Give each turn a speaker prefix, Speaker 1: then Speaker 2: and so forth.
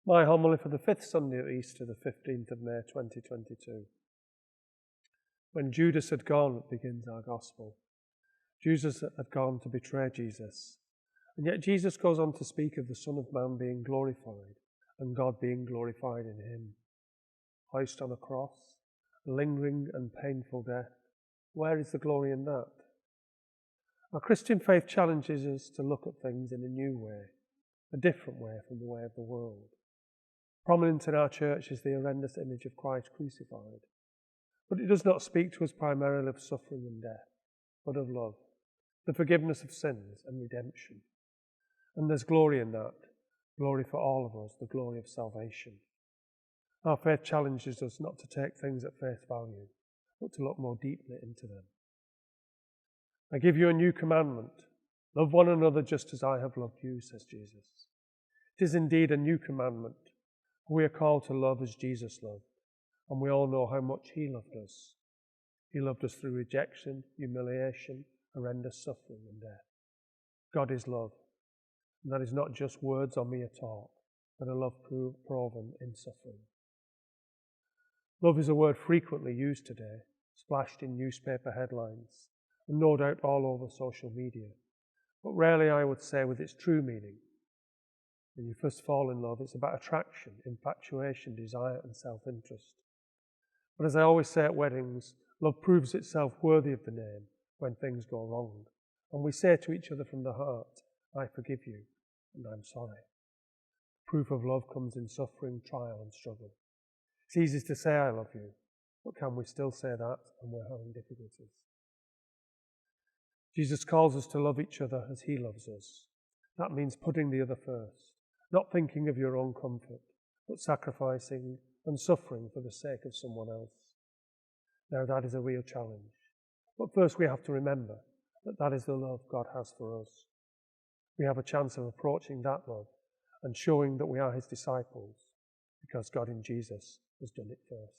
Speaker 1: My homily for the fifth Sunday of Easter, the 15th of May 2022. When Judas had gone, begins our Gospel. Judas had gone to betray Jesus. And yet Jesus goes on to speak of the Son of Man being glorified and God being glorified in him. Hoist on a cross, a lingering and painful death. Where is the glory in that? Our Christian faith challenges us to look at things in a new way, a different way from the way of the world. Prominent in our church is the horrendous image of Christ crucified. But it does not speak to us primarily of suffering and death, but of love, the forgiveness of sins and redemption. And there's glory in that, glory for all of us, the glory of salvation. Our faith challenges us not to take things at face value, but to look more deeply into them. I give you a new commandment. Love one another just as I have loved you, says Jesus. It is indeed a new commandment. We are called to love as Jesus loved, and we all know how much he loved us. He loved us through rejection, humiliation, horrendous suffering and death. God is love, and that is not just words or mere talk, but a love proven in suffering. Love is a word frequently used today, splashed in newspaper headlines, and no doubt all over social media, but rarely, I would say, with its true meaning. When you first fall in love, it's about attraction, infatuation, desire, and self-interest. But as I always say at weddings, love proves itself worthy of the name when things go wrong. And we say to each other from the heart, I forgive you, and I'm sorry. Proof of love comes in suffering, trial, and struggle. It's easy to say I love you, but can we still say that when we're having difficulties? Jesus calls us to love each other as he loves us. That means putting the other first. Not thinking of your own comfort, but sacrificing and suffering for the sake of someone else. Now that is a real challenge. But first we have to remember that that is the love God has for us. We have a chance of approaching that love and showing that we are his disciples because God in Jesus has done it first.